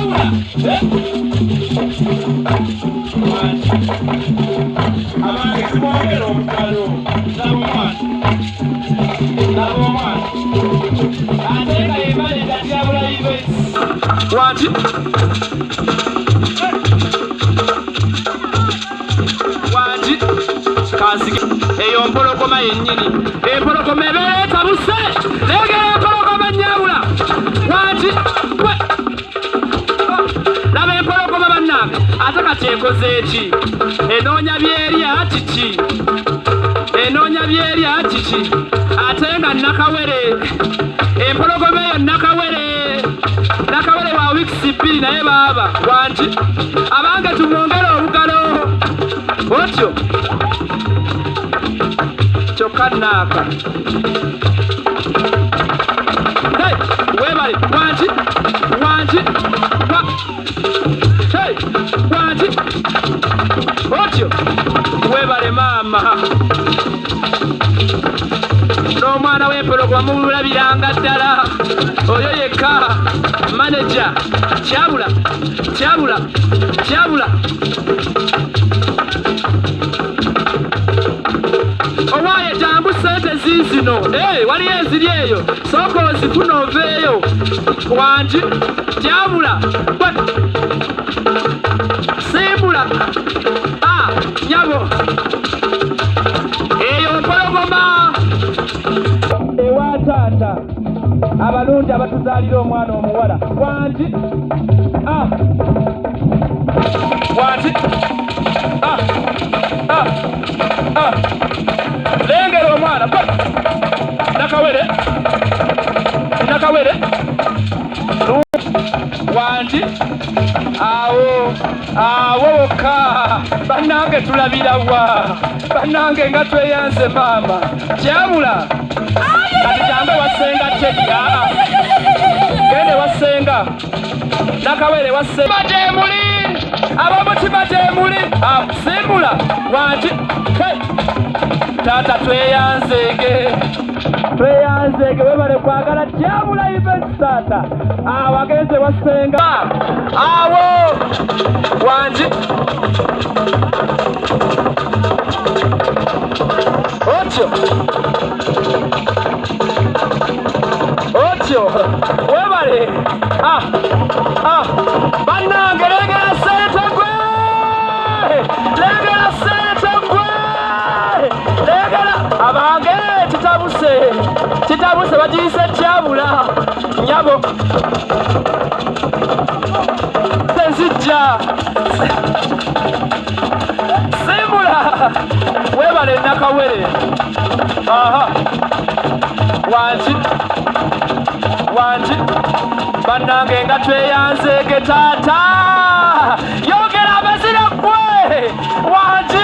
Nyabula abange simwongera omutalo nabo omwana ate nga yebale gatyabula yibe wanti kasige eyo mpologoma yennyini empologoma ebeera etabuse legera empologoma Nyabula wanti laba empologoma bannange ate kati ekoze eki enoonya byerya kiki enoonya byerya kiki ate nga nakawere empologoma eyo nakawere wa wiikisi 2 naye baaba wanti abange tumwongere obugalo otyo kyokka naaka hey webale wanti hey wanti otyo webale maama n'omwana w'empologoma mumulabiranga ddala oyo yekka manager Kyabula owaye jangu sente ziizino waliyo eziri eyo sooka ozifuna oveeyo wanti Kyabula simbula nyabo eyo mpologoma ewa taata abalungi abatuzaalira omwana omuwala wanti lengera omwana nakawere wanti awo wokka bannange tulabirawa bannange nga tweyanze maama Kyabula kati jange wasenga tedya gende wasenga nakawere wasenga gyemuli ab'omutima gyemuli simbula wanti taata tweyanzege webale kwagala Kyabula events taata wagenze wasenga awo wanti otyo webale bannange legera sente gwe legera abange kitabuse bagiyise Kyabula nyabo tezijja simbula webale nakawere wanti bannange nga tweyanzege taata yogera abazira gwe wanti